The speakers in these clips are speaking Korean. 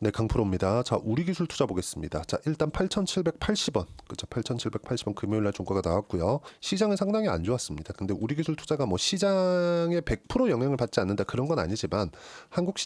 네, 강프로입니다. 자, 우리 기술 투자 보겠습니다. 자, 일단 8,780원. 그죠? 8,780원 금요일 날 종가가 나왔고요. 시장은 상당히 안 좋았습니다. 근데 우리 기술 투자가 뭐 시장에 100% 영향을 받지 않는다 그런 건 아니지만 한국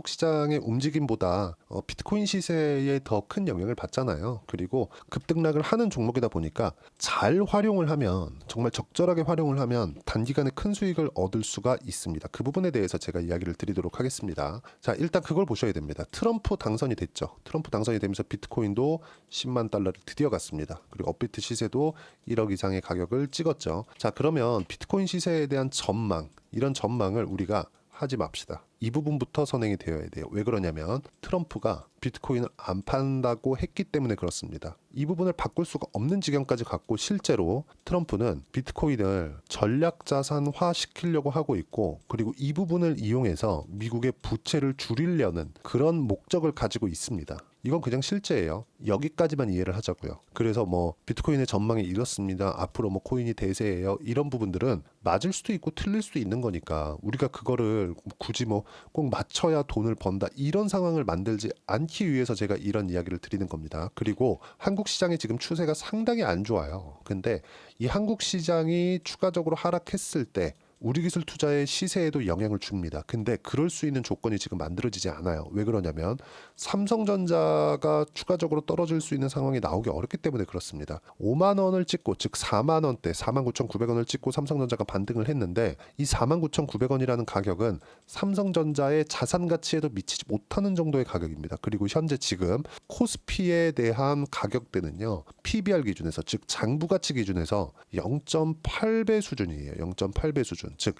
시장의 움직임보다 비트코인 시세에 더 큰 영향을 받잖아요. 그리고 급등락을 하는 종목이다 보니까 잘 활용을 하면 정말 적절하게 활용을 하면 단기간에 큰 수익을 얻을 수가 있습니다. 그 부분에 대해서 제가 이야기를 드리도록 하겠습니다. 자, 일단 그걸 보셔야 됩니다. 트럼프 당선이 됐죠. 트럼프 당선이 되면서 비트코인도 10만 달러를 드디어 갔습니다. 그리고 업비트 시세도 1억 이상의 가격을 찍었죠. 자, 그러면 비트코인 시세에 대한 전망, 이런 전망을 우리가 하지 맙시다. 이 부분부터 선행이 되어야 돼요. 왜 그러냐면 트럼프가 비트코인을 안 판다고 했기 때문에 그렇습니다. 이 부분을 바꿀 수가 없는 지경까지 갔고 실제로 트럼프는 비트코인을 전략자산화 시키려고 하고 있고 그리고 이 부분을 이용해서 미국의 부채를 줄이려는 그런 목적을 가지고 있습니다. 이건 그냥 실제예요. 여기까지만 이해를 하자고요. 그래서 뭐 비트코인의 전망이 이렇습니다. 앞으로 뭐 코인이 대세예요. 이런 부분들은 맞을 수도 있고 틀릴 수도 있는 거니까 우리가 그거를 굳이 뭐 꼭 맞춰야 돈을 번다 이런 상황을 만들지 않기 위해서 제가 이런 이야기를 드리는 겁니다. 그리고 한국 시장의 지금 추세가 상당히 안 좋아요. 근데 이 한국 시장이 추가적으로 하락했을 때 우리 기술 투자의 시세에도 영향을 줍니다. 근데 그럴 수 있는 조건이 지금 만들어지지 않아요. 왜 그러냐면 삼성전자가 추가적으로 떨어질 수 있는 상황이 나오기 어렵기 때문에 그렇습니다. 5만 원을 찍고 즉 4만 원대 49,900원을 찍고 삼성전자가 반등을 했는데 이 49,900원이라는 가격은 삼성전자의 자산 가치에도 미치지 못하는 정도의 가격입니다. 그리고 현재 지금 코스피에 대한 가격대는요. PBR 기준에서 즉 장부 가치 기준에서 0.8배 수준이에요. 0.8배 수준. 즉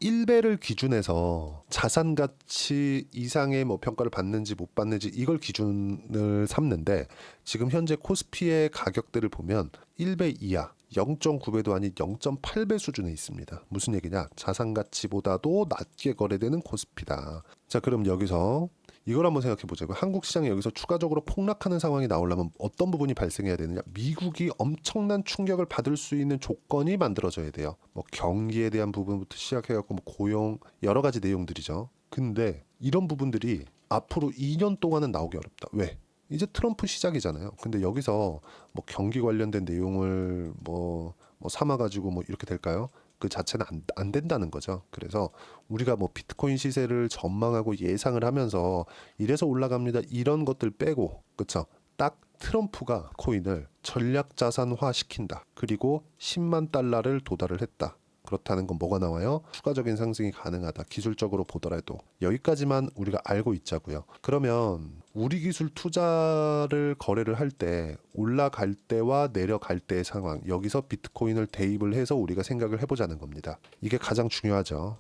1배를 기준해서 자산 가치 이상의 뭐 평가를 받는지 못 받는지 이걸 기준을 삼는데 지금 현재 코스피의 가격대를 보면 1배 이하 0.9배도 아닌 0.8배 수준에 있습니다. 무슨 얘기냐? 자산 가치보다도 낮게 거래되는 코스피다. 자, 그럼 여기서 이걸 한번 생각해 보자고요. 한국 시장이 여기서 추가적으로 폭락하는 상황이 나오려면 어떤 부분이 발생해야 되느냐? 미국이 엄청난 충격을 받을 수 있는 조건이 만들어져야 돼요. 뭐 경기에 대한 부분부터 시작해갖고 뭐 고용 여러 가지 내용들이죠. 근데 이런 부분들이 앞으로 2년 동안은 나오기 어렵다. 왜? 이제 트럼프 시작이잖아요. 근데 여기서 뭐 경기 관련된 내용을 뭐 삼아가지고 뭐 이렇게 될까요? 그 자체는 안 된다는 거죠. 그래서 우리가 뭐 비트코인 시세를 전망하고 예상을 하면서 이래서 올라갑니다. 이런 것들 빼고 그쵸? 딱 트럼프가 코인을 전략 자산화 시킨다. 그리고 10만 달러를 도달을 했다. 그렇다는 건 뭐가 나와요? 추가적인 상승이 가능하다. 기술적으로 보더라도 여기까지만 우리가 알고 있자고요. 그러면 우리 기술 투자를 거래를 할 때 올라갈 때와 내려갈 때의 상황 여기서 비트코인을 대입을 해서 우리가 생각을 해보자는 겁니다. 이게 가장 중요하죠.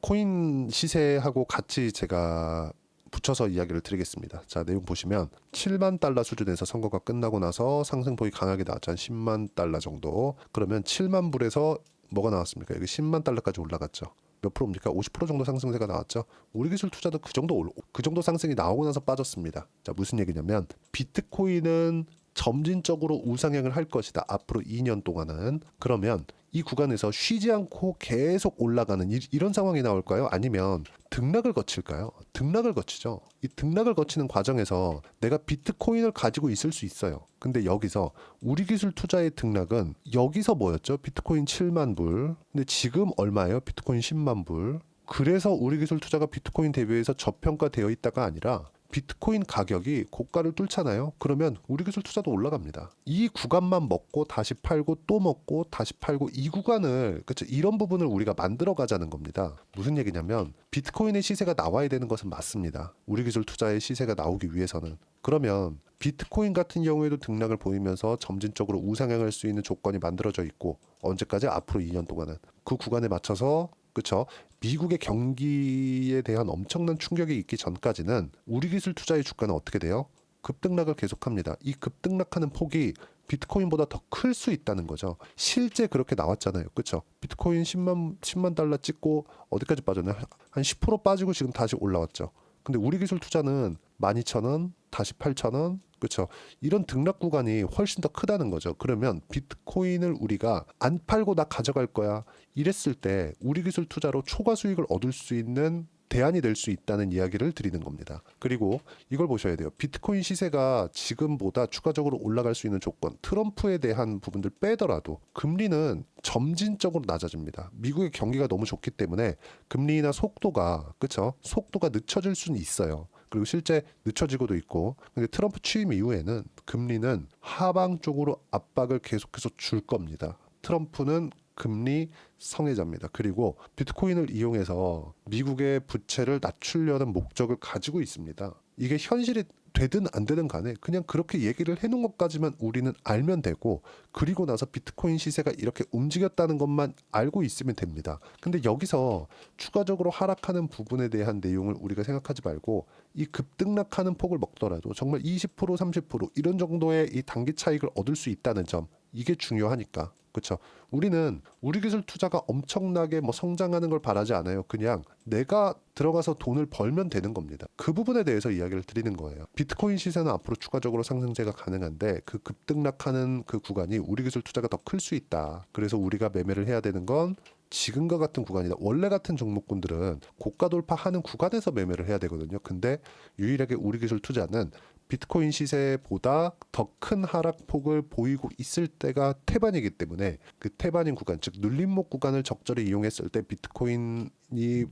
코인 시세하고 같이 제가 붙여서 이야기를 드리겠습니다. 자, 내용 보시면 7만 달러 수준에서 선거가 끝나고 나서 상승폭이 강하게 나왔죠. 한 10만 달러 정도. 그러면 7만 불에서 뭐가 나왔습니까? 여기 10만 달러까지 올라갔죠. 몇 프로입니까? 50% 정도 상승세가 나왔죠. 우리 기술 투자도 그 정도 상승이 나오고 나서 빠졌습니다. 자, 무슨 얘기냐면 비트코인은 점진적으로 우상향을 할 것이다. 앞으로 2년 동안은. 그러면 이 구간에서 쉬지 않고 계속 올라가는 이런 상황이 나올까요? 아니면 등락을 거칠까요? 등락을 거치죠. 이 등락을 거치는 과정에서 내가 비트코인을 가지고 있을 수 있어요. 근데 여기서 우리 기술 투자의 등락은 여기서 뭐였죠? 비트코인 7만 불. 근데 지금 얼마예요? 비트코인 10만 불. 그래서 우리 기술 투자가 비트코인 대비해서 저평가되어 있다가 아니라 비트코인 가격이 고가를 뚫잖아요. 그러면 우리 기술 투자도 올라갑니다. 이 구간만 먹고 다시 팔고 또 먹고 다시 팔고 이 구간을 그렇죠. 이런 부분을 우리가 만들어 가자는 겁니다. 무슨 얘기냐면 비트코인의 시세가 나와야 되는 것은 맞습니다. 우리 기술 투자의 시세가 나오기 위해서는. 그러면 비트코인 같은 경우에도 등락을 보이면서 점진적으로 우상향할 수 있는 조건이 만들어져 있고 언제까지? 앞으로 2년 동안은 그 구간에 맞춰서 그렇죠. 미국의 경기에 대한 엄청난 충격이 있기 전까지는 우리 기술 투자의 주가는 어떻게 돼요? 급등락을 계속합니다. 이 급등락하는 폭이 비트코인보다 더 클 수 있다는 거죠. 실제 그렇게 나왔잖아요. 그렇죠? 비트코인 10만 달러 찍고 어디까지 빠졌나요? 한 10% 빠지고 지금 다시 올라왔죠. 근데 우리 기술 투자는 12,000원, 다시 8,000원, 그렇죠. 이런 등락 구간이 훨씬 더 크다는 거죠. 그러면 비트코인을 우리가 안 팔고 나 가져갈 거야. 이랬을 때 우리 기술 투자로 초과 수익을 얻을 수 있는 대안이 될 수 있다는 이야기를 드리는 겁니다. 그리고 이걸 보셔야 돼요. 비트코인 시세가 지금보다 추가적으로 올라갈 수 있는 조건, 트럼프에 대한 부분들 빼더라도 금리는 점진적으로 낮아집니다. 미국의 경기가 너무 좋기 때문에 금리 인하 속도가, 그쵸? 속도가 늦춰질 수는 있어요. 그리고 실제 늦춰지고도 있고, 근데 트럼프 취임 이후에는 금리는 하방 쪽으로 압박을 계속해서 줄 겁니다. 트럼프는 금리 성애자입니다. 그리고 비트코인을 이용해서 미국의 부채를 낮추려는 목적을 가지고 있습니다. 이게 현실이 되든 안 되든 간에 그냥 그렇게 얘기를 해놓은 것까지만 우리는 알면 되고, 그리고 나서 비트코인 시세가 이렇게 움직였다는 것만 알고 있으면 됩니다. 근데 여기서 추가적으로 하락하는 부분에 대한 내용을 우리가 생각하지 말고, 이 급등락하는 폭을 먹더라도 정말 20% 30% 이런 정도의 이 단기 차익을 얻을 수 있다는 점, 이게 중요하니까. 그렇죠. 우리는 우리 기술 투자가 엄청나게 뭐 성장하는 걸 바라지 않아요. 그냥 내가 들어가서 돈을 벌면 되는 겁니다. 그 부분에 대해서 이야기를 드리는 거예요. 비트코인 시세는 앞으로 추가적으로 상승세가 가능한데, 그 급등락하는 그 구간이 우리 기술 투자가 더 클 수 있다. 그래서 우리가 매매를 해야 되는 건 지금과 같은 구간이다. 원래 같은 종목군들은 고가 돌파하는 구간에서 매매를 해야 되거든요. 근데 유일하게 우리 기술 투자는 비트코인 시세보다 더 큰 하락폭을 보이고 있을 때가 태반이기 때문에, 그 태반인 구간, 즉 눌림목 구간을 적절히 이용했을 때 비트코인이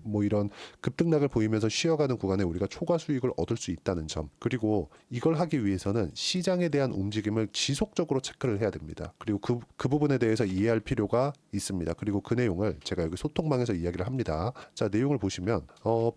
뭐 이런 급등락을 보이면서 쉬어가는 구간에 우리가 초과 수익을 얻을 수 있다는 점, 그리고 이걸 하기 위해서는 시장에 대한 움직임을 지속적으로 체크를 해야 됩니다. 그리고 그 부분에 대해서 이해할 필요가 있습니다. 그리고 그 내용을 제가 여기 소통방에서 이야기를 합니다. 자, 내용을 보시면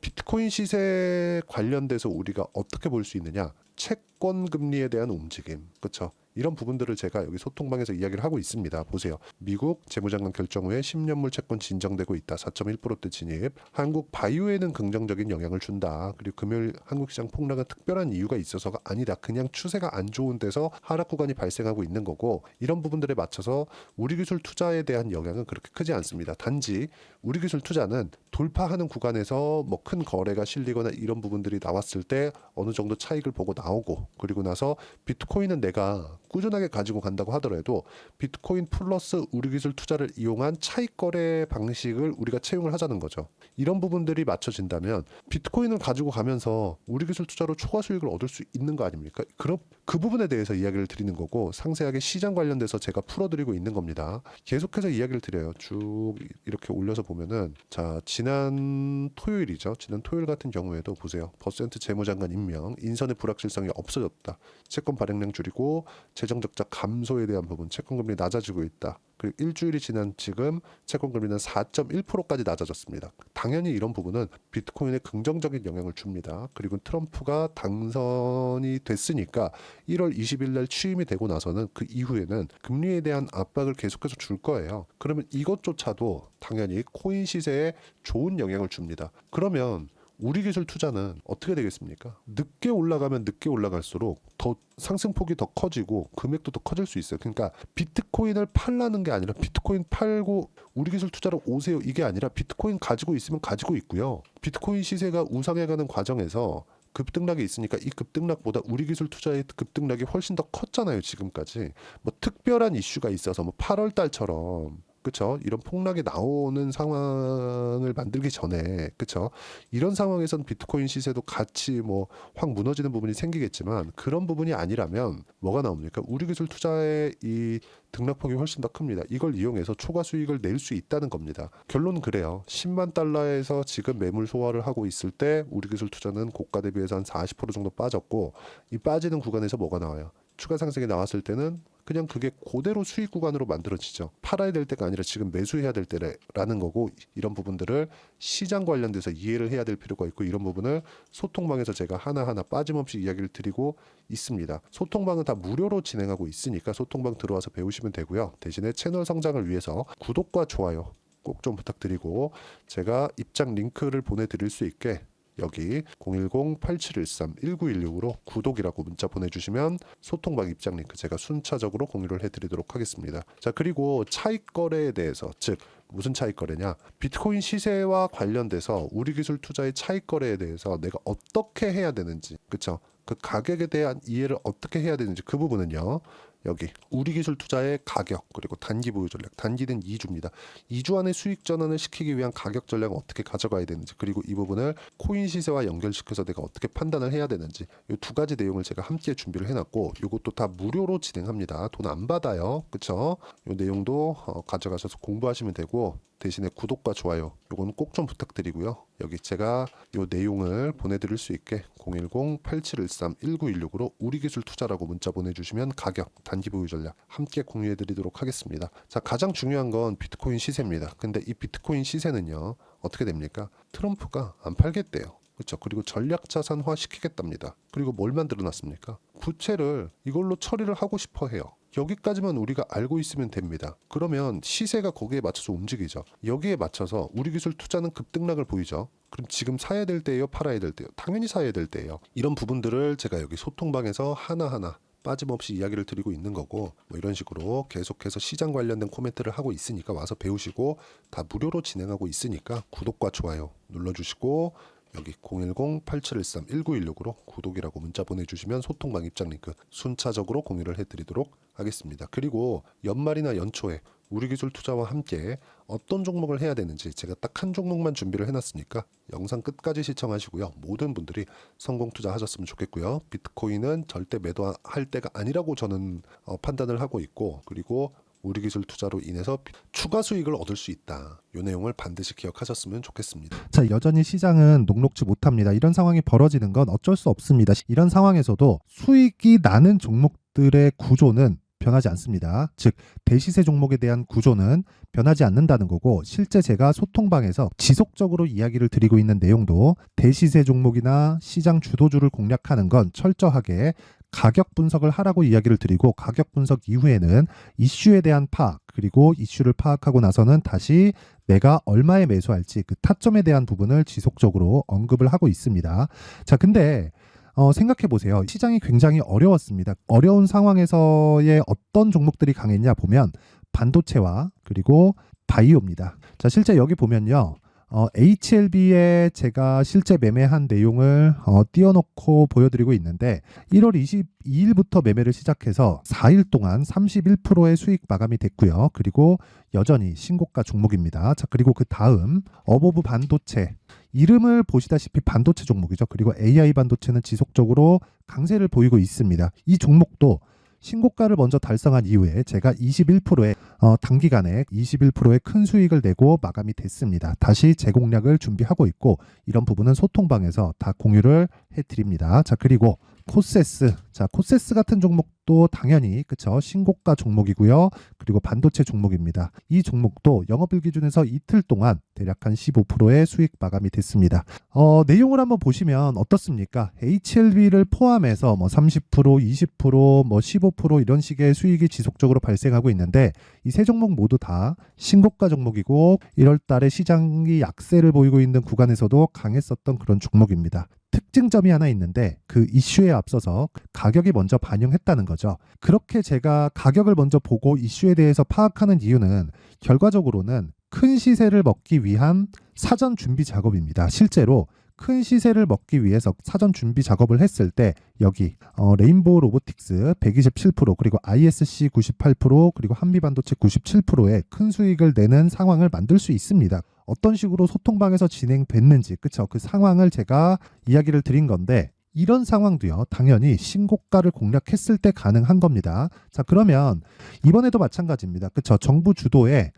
비트코인 시세 관련돼서 우리가 어떻게 볼 수 있느냐, 채권 금리에 대한 움직임, 그렇죠? 이런 부분들을 제가 여기 소통방에서 이야기를 하고 있습니다. 보세요. 미국 재무장관 결정 후에 10년물 채권 진정되고 있다. 4.1%대 진입. 한국 바이오에는 긍정적인 영향을 준다. 그리고 금요일 한국 시장 폭락은 특별한 이유가 있어서가 아니다. 그냥 추세가 안 좋은 데서 하락 구간이 발생하고 있는 거고, 이런 부분들에 맞춰서 우리 기술 투자에 대한 영향은 그렇게 크지 않습니다. 단지 우리 기술 투자는 돌파하는 구간에서 뭐 큰 거래가 실리거나 이런 부분들이 나왔을 때 어느 정도 차익을 보고 나오고, 그리고 나서 비트코인은 내가 꾸준하게 가지고 간다고 하더라도 비트코인 플러스 우리 기술 투자를 이용한 차익 거래 방식을 우리가 채용을 하자는 거죠. 이런 부분들이 맞춰진다면 비트코인을 가지고 가면서 우리 기술 투자로 초과 수익을 얻을 수 있는 거 아닙니까? 그럼 그 부분에 대해서 이야기를 드리는 거고, 상세하게 시장 관련돼서 제가 풀어드리고 있는 겁니다. 계속해서 이야기를 드려요. 쭉 이렇게 올려서 보면은, 자, 지난 토요일이죠. 지난 토요일 같은 경우에도 보세요. 버센트 재무장관 임명, 인선의 불확실성이 없어졌다. 채권 발행량 줄이고 재정적자 감소에 대한 부분, 채권금리 낮아지고 있다. 그리고 일주일이 지난 지금 채권금리는 4.1%까지 낮아졌습니다. 당연히 이런 부분은 비트코인에 긍정적인 영향을 줍니다. 그리고 트럼프가 당선이 됐으니까 1월 20일 날 취임이 되고 나서는 그 이후에는 금리에 대한 압박을 계속해서 줄 거예요. 그러면 이것조차도 당연히 코인 시세에 좋은 영향을 줍니다. 그러면 우리 기술 투자는 어떻게 되겠습니까? 늦게 올라가면 늦게 올라갈수록 더 상승폭이 더 커지고 금액도 더 커질 수 있어요. 그러니까 비트코인을 팔라는 게 아니라 비트코인 팔고 우리 기술 투자로 오세요, 이게 아니라 비트코인 가지고 있으면 가지고 있고요. 비트코인 시세가 우상해가는 과정에서 급등락이 있으니까 이 급등락보다 우리 기술 투자의 급등락이 훨씬 더 컸잖아요. 지금까지 뭐 특별한 이슈가 있어서 뭐 8월 달처럼, 그쵸? 이런 폭락이 나오는 상황을 만들기 전에, 그쵸? 이런 상황에선 비트코인 시세도 같이 뭐 확 무너지는 부분이 생기겠지만, 그런 부분이 아니라면 뭐가 나옵니까? 우리 기술 투자의 이 등락폭이 훨씬 더 큽니다. 이걸 이용해서 초과 수익을 낼 수 있다는 겁니다. 결론은 그래요. 10만 달러에서 지금 매물 소화를 하고 있을 때 우리 기술 투자는 고가 대비해서 한 40% 정도 빠졌고, 이 빠지는 구간에서 뭐가 나와요? 추가 상승이 나왔을 때는 그냥 그게 그대로 수익 구간으로 만들어지죠. 팔아야 될 때가 아니라 지금 매수해야 될 때라는 거고, 이런 부분들을 시장 관련돼서 이해를 해야 될 필요가 있고, 이런 부분을 소통방에서 제가 하나하나 빠짐없이 이야기를 드리고 있습니다. 소통방은 다 무료로 진행하고 있으니까 소통방 들어와서 배우시면 되고요. 대신에 채널 성장을 위해서 구독과 좋아요 꼭 좀 부탁드리고, 제가 입장 링크를 보내드릴 수 있게 여기 010-8713-1916으로 구독이라고 문자 보내주시면 소통방 입장 링크 제가 순차적으로 공유를 해드리도록 하겠습니다. 자, 그리고 차익 거래에 대해서, 즉 무슨 차익 거래냐, 비트코인 시세와 관련돼서 우리 기술 투자의 차익 거래에 대해서 내가 어떻게 해야 되는지, 그쵸? 그 가격에 대한 이해를 어떻게 해야 되는지, 그 부분은요 여기 우리기술투자의 가격 그리고 단기 보유 전략, 단기는 2주입니다. 2주 안에 수익 전환을 시키기 위한 가격 전략을 어떻게 가져가야 되는지, 그리고 이 부분을 코인 시세와 연결시켜서 내가 어떻게 판단을 해야 되는지, 이 두 가지 내용을 제가 함께 준비를 해놨고, 이것도 다 무료로 진행합니다. 돈 안 받아요. 그쵸? 이 내용도 가져가셔서 공부하시면 되고, 대신에 구독과 좋아요 요거는 꼭 좀 부탁드리고요. 여기 제가 요 내용을 보내드릴 수 있게 010-8713-1916으로 우리기술투자라고 문자 보내주시면 가격, 단기 보유 전략 함께 공유해드리도록 하겠습니다. 자, 가장 중요한 건 비트코인 시세입니다. 근데 이 비트코인 시세는요 어떻게 됩니까? 트럼프가 안 팔겠대요. 그렇죠. 그리고 전략 자산화 시키겠답니다. 그리고 뭘 만들어놨습니까? 부채를 이걸로 처리를 하고 싶어 해요. 여기까지만 우리가 알고 있으면 됩니다. 그러면 시세가 거기에 맞춰서 움직이죠. 여기에 맞춰서 우리기술 투자는 급등락을 보이죠. 그럼 지금 사야 될 때예요? 팔아야 될 때예요? 당연히 사야 될 때예요. 이런 부분들을 제가 여기 소통방에서 하나하나 빠짐없이 이야기를 드리고 있는 거고, 뭐 이런 식으로 계속해서 시장 관련된 코멘트를 하고 있으니까 와서 배우시고, 다 무료로 진행하고 있으니까 구독과 좋아요 눌러주시고, 여기 010-8713-1916으로 구독이라고 문자 보내주시면 소통방 입장 링크 순차적으로 공유를 해드리도록 하겠습니다. 그리고 연말이나 연초에 우리기술 투자와 함께 어떤 종목을 해야 되는지 제가 딱 한 종목만 준비를 해놨으니까 영상 끝까지 시청하시고요. 모든 분들이 성공 투자하셨으면 좋겠고요. 비트코인은 절대 매도할 때가 아니라고 저는 판단을 하고 있고, 그리고 우리기술 투자로 인해서 추가 수익을 얻을 수 있다. 이 내용을 반드시 기억하셨으면 좋겠습니다. 자, 여전히 시장은 녹록지 못합니다. 이런 상황이 벌어지는 건 어쩔 수 없습니다. 이런 상황에서도 수익이 나는 종목들의 구조는 변하지 않습니다. 즉, 대시세 종목에 대한 구조는 변하지 않는다는 거고, 실제 제가 소통방에서 지속적으로 이야기를 드리고 있는 내용도 대시세 종목이나 시장 주도주를 공략하는 건 철저하게 가격 분석을 하라고 이야기를 드리고, 가격 분석 이후에는 이슈에 대한 파악, 그리고 이슈를 파악하고 나서는 다시 내가 얼마에 매수할지 그 타점에 대한 부분을 지속적으로 언급을 하고 있습니다. 자, 근데 생각해 보세요. 시장이 굉장히 어려웠습니다. 어려운 상황에서의 어떤 종목들이 강했냐 보면 반도체와 그리고 바이오입니다. 자, 실제 여기 보면요. HLB에 제가 실제 매매한 내용을 띄워놓고 보여드리고 있는데, 1월 22일부터 매매를 시작해서 4일 동안 31%의 수익 마감이 됐고요. 그리고 여전히 신고가 종목입니다. 자, 그리고 그 다음 어보브 반도체, 이름을 보시다시피 반도체 종목이죠. 그리고 AI 반도체는 지속적으로 강세를 보이고 있습니다. 이 종목도 신고가를 먼저 달성한 이후에 제가 21%의 단기간에 21%의 큰 수익을 내고 마감이 됐습니다. 다시 재공략을 준비하고 있고, 이런 부분은 소통방에서 다 공유를 해드립니다. 자, 그리고 코세스, 자, 코세스 같은 종목도 당연히 그쵸, 신고가 종목이고요. 그리고 반도체 종목입니다. 이 종목도 영업일 기준에서 이틀 동안 대략 한 15%의 수익 마감이 됐습니다. 내용을 한번 보시면 어떻습니까? HLB를 포함해서 뭐 30%, 20%, 뭐 15% 이런 식의 수익이 지속적으로 발생하고 있는데, 이 세 종목 모두 다 신고가 종목이고, 1월 달에 시장이 약세를 보이고 있는 구간에서도 강했었던 그런 종목입니다. 특징점이 하나 있는데, 그 이슈에 앞서서 가격이 먼저 반영했다는 거죠. 그렇게 제가 가격을 먼저 보고 이슈에 대해서 파악하는 이유는 결과적으로는 큰 시세를 먹기 위한 사전 준비 작업입니다. 실제로 큰 시세를 먹기 위해서 사전 준비 작업을 했을 때 여기 레인보우 로보틱스 127%, 그리고 ISC 98%, 그리고 한미반도체 97%의 큰 수익을 내는 상황을 만들 수 있습니다. 어떤 식으로 소통방에서 진행됐는지, 그쵸? 그 상황을 제가 이야기를 드린 건데, 이런 상황도요, 당연히 신고가를 공략했을 때 가능한 겁니다. 자, 그러면 이번에도 마찬가지입니다. 그쵸? 정부 주도의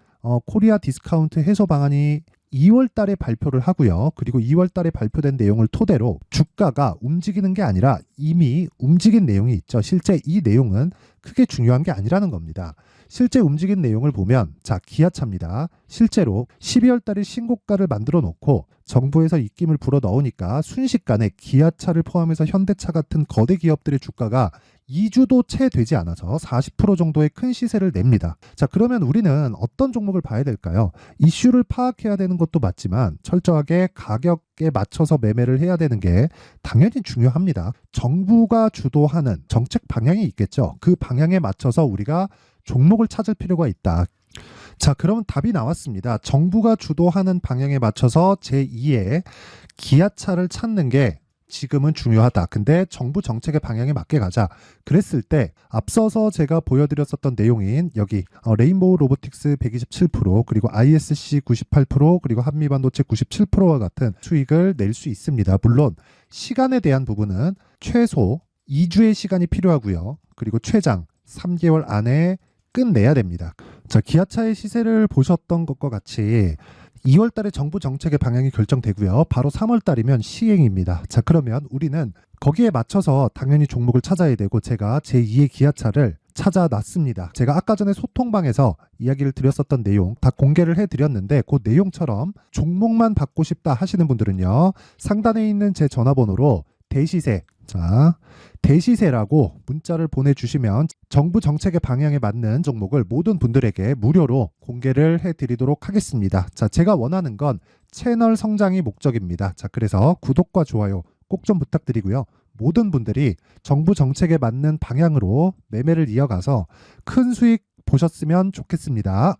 코리아 디스카운트 해소 방안이 2월 달에 발표를 하고요. 그리고 2월 달에 발표된 내용을 토대로 주가가 움직이는 게 아니라 이미 움직인 내용이 있죠. 실제 이 내용은 크게 중요한 게 아니라는 겁니다. 실제 움직인 내용을 보면, 자, 기아차입니다. 실제로 12월 달에 신고가를 만들어 놓고 정부에서 입김을 불어 넣으니까 순식간에 기아차를 포함해서 현대차 같은 거대 기업들의 주가가 2주도 채 되지 않아서 40% 정도의 큰 시세를 냅니다. 자, 그러면 우리는 어떤 종목을 봐야 될까요? 이슈를 파악해야 되는 것도 맞지만 철저하게 가격에 맞춰서 매매를 해야 되는 게 당연히 중요합니다. 정부가 주도하는 정책 방향이 있겠죠. 그 방향에 맞춰서 우리가 종목을 찾을 필요가 있다. 자, 그러면 답이 나왔습니다. 정부가 주도하는 방향에 맞춰서 제2의 기아차를 찾는 게 지금은 중요하다. 근데 정부 정책의 방향에 맞게 가자. 그랬을 때 앞서서 제가 보여드렸었던 내용인 여기 레인보우 로보틱스 127% 그리고 ISC 98% 그리고 한미반도체 97%와 같은 수익을 낼 수 있습니다. 물론 시간에 대한 부분은 최소 2주의 시간이 필요하고요. 그리고 최장 3개월 안에 끝내야 됩니다. 자, 기아차의 시세를 보셨던 것과 같이 2월 달에 정부 정책의 방향이 결정되고요. 바로 3월 달이면 시행입니다. 자, 그러면 우리는 거기에 맞춰서 당연히 종목을 찾아야 되고 제가 제2의 기아차를 찾아놨습니다. 제가 아까 전에 소통방에서 이야기를 드렸었던 내용 다 공개를 해드렸는데 그 내용처럼 종목만 받고 싶다 하시는 분들은요. 상단에 있는 제 전화번호로 대시세, 자, 대시세라고 문자를 보내주시면 정부 정책의 방향에 맞는 종목을 모든 분들에게 무료로 공개를 해드리도록 하겠습니다. 자, 제가 원하는 건 채널 성장이 목적입니다. 자, 그래서 구독과 좋아요 꼭 좀 부탁드리고요. 모든 분들이 정부 정책에 맞는 방향으로 매매를 이어가서 큰 수익 보셨으면 좋겠습니다.